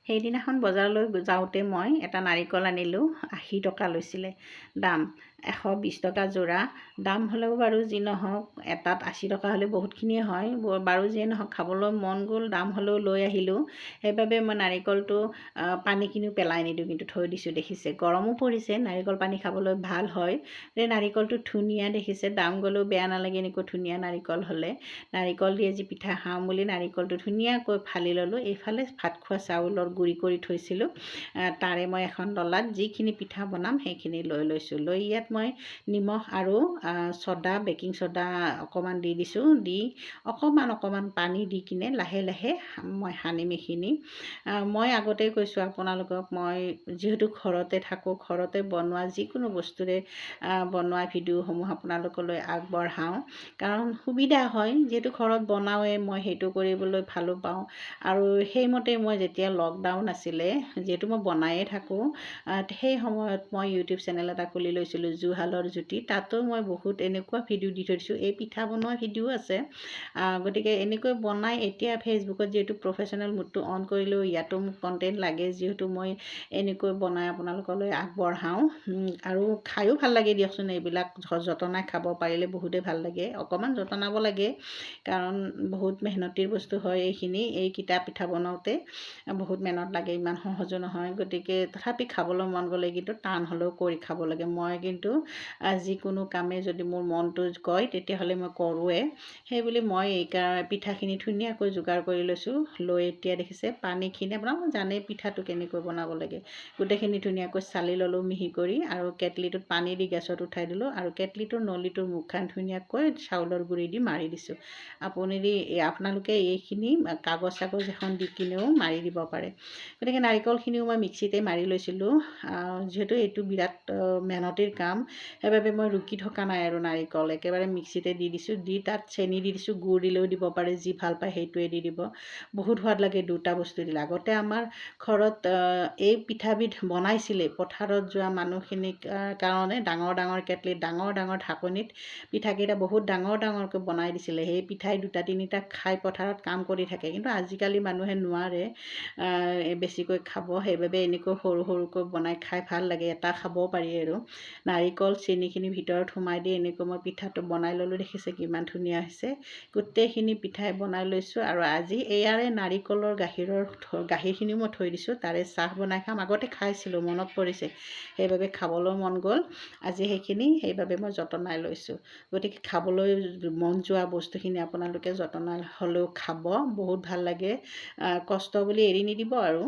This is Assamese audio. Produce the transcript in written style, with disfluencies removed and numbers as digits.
সেইদিনাখন বজাৰলৈ যাওঁতে মই এটা নাৰিকল আনিলোঁ, 80 টকা লৈছিলে দাম, 120 টকা যোৰা। দাম হ'লেও বাৰু যি নহওক, এটাত 80 টকা হ'লে বহুতখিনিয়ে হয়, বাৰু যিয়ে নহওক খাবলৈ মন গ'ল, দাম হ'লেও লৈ আহিলোঁ। সেইবাবে মই নাৰিকলটো পানীখিনিও পেলাই নিদিওঁ, কিন্তু থৈ দিছোঁ। দেখিছে গৰমো পৰিছে, নাৰিকল পানী খাবলৈ ভাল হয়। এই নাৰিকলটো ধুনীয়া দেখিছে, দাম গ'লেও বেয়া নালাগে এনেকৈ ধুনীয়া নাৰিকল হ'লে। নাৰিকল দিয়ে যি পিঠা খাওঁ বুলি নাৰিকলটো ধুনীয়াকৈ ফালি ল'লোঁ। এইফালে ভাত খোৱা চাউলৰ গুড়ি কৰি থৈছিলোঁ, তাৰে মই এখন ডলাত যিখিনি পিঠা বনাম সেইখিনি লৈ লৈছোঁ। লৈ ইয়াত মই নিমখ আৰু ছ'ডা, বেকিং ছ'ডা অকণমান দি দিছোঁ। দি অকণমান পানী দি কিনে লাহে লাহে মই সানিম এইখিনি। মই আগতেই কৈছোঁ আপোনালোকক, মই যিহেতু ঘৰতে থাকোঁ, ঘৰতে বনোৱা যিকোনো বস্তুৰে বনোৱা ভিডিঅ'সমূহ আপোনালোকলৈ আগবঢ়াওঁ, কাৰণ সুবিধা হয়। যিহেতু ঘৰত বনাওঁৱেই, মই সেইটো কৰিবলৈ ভালো পাওঁ। আৰু সেইমতে মই যেতিয়া লকডাউন আছিলে, যিহেতু মই বনায়ে থাকোঁ, সেই সময়ত মই ইউটিউব চেনেল এটা খুলি লৈছিলোঁ, জুহালৰ জ্যোতি। তাতো মই বহুত এনেকুৱা ভিডিঅ' দি থৈছোঁ, এই পিঠা বনোৱা ভিডিঅ' আছে। গতিকে এনেকৈ বনাই এতিয়া ফেচবুকত যিহেতু প্ৰফেচনেল মোডটো অন কৰিলেও ইয়াতো মোক কণ্টেণ্ট লাগে, যিহেতু মই এনেকৈ বনাই আপোনালোকলৈ আগবঢ়াওঁ। আৰু খায়ো ভাল লাগে দিয়কচোন, এইবিলাক যতনাই খাব পাৰিলে বহুতেই ভাল লাগে। অকণমান যতনাব লাগে, কাৰণ বহুত মেহনতিৰ বস্তু হয় এইখিনি। এইকেইটা পিঠা বনাওঁতে বহুত মেহনত লাগে, ইমান সহজো নহয়। গতিকে তথাপি খাবলৈ মন গ'লে কিন্তু টান হ'লেও কৰি খাব লাগে। মই কিন্তু যিকোনো কামে যদি মোৰ মনটো কয় তেতিয়াহ'লে মই কৰোঁৱে। সেইবুলি মই পিঠাখিনি ধুনীয়াকৈ যোগাৰ কৰি লৈছোঁ। লৈ এতিয়া দেখিছে পানীখিনি, আপোনালোকে জানেই পিঠাটো কেনেকৈ বনাব লাগে। গোটেইখিনি ধুনীয়াকৈ চালি ল'লোঁ মিহি কৰি, আৰু কেটলিটোত পানী দি গেছত উঠাই দিলোঁ, আৰু কেটলিটোৰ নলীটোৰ মুখখন ধুনীয়াকৈ চাউলৰ গুড়ি দি মাৰি দিছোঁ। আপোনালোকে এইখিনি কাগজ এখন দি কিনেও মাৰি দিব পাৰে। গতিকে নাৰিকলখিনিও মই মিক্সিতে মাৰি লৈছিলোঁ। যিহেতু এইটো বিৰাট মেহনতিৰ কাম, সেইবাবে মই ৰুকি থকা নাই আৰু নাৰিকল একেবাৰে মিক্সিতে দি দিছোঁ। দি তাত চেনি দি দিছোঁ, গুড় দিলেও দিব পাৰে, যি ভাল পায় সেইটোৱে দি দিব। বহুত সোৱাদ লাগে দুটা বস্তু দিলে। আগতে আমাৰ ঘৰত এই পিঠাবিধ বনাইছিলে পথাৰত যোৱা মানুহখিনিক কাৰণে। ডাঙৰ কেটলিত, ডাঙৰ ঢাকনিত পিঠাকেইটা বহুত ডাঙৰকৈ বনাই দিছিলে। সেই পিঠাই 2-3টা খাই পথাৰত কাম কৰি থাকে। কিন্তু আজিকালি মানুহে নোৱাৰে বেছিকৈ খাব, সেইবাবে এনেকৈ সৰুকৈ বনাই খাই ভাল লাগে। এটা খাব পাৰি আৰু। নাৰিকল চেনিখিনি ভিতৰত সোমাই দি এনেকৈ মই পিঠাটো বনাই ল'লোঁ। দেখিছে কিমান ধুনীয়া হৈছে। গোটেইখিনি পিঠাই বনাই লৈছোঁ, আৰু আজি এয়াৰে নাৰিকলৰ গাখীৰখিনিও মই থৈ দিছোঁ, তাৰে চাহ বনাই খাম। আগতে খাইছিলোঁ, মনত পৰিছে, সেইবাবে খাবলৈ মন গ'ল আজি সেইবাবে মই যতনাই লৈছোঁ। গতিকে খাবলৈ মন যোৱা বস্তুখিনি আপোনালোকে যতনাই হ'লেও খাব, বহুত ভাল লাগে। কষ্ট বুলি এৰি নিদিব আৰু।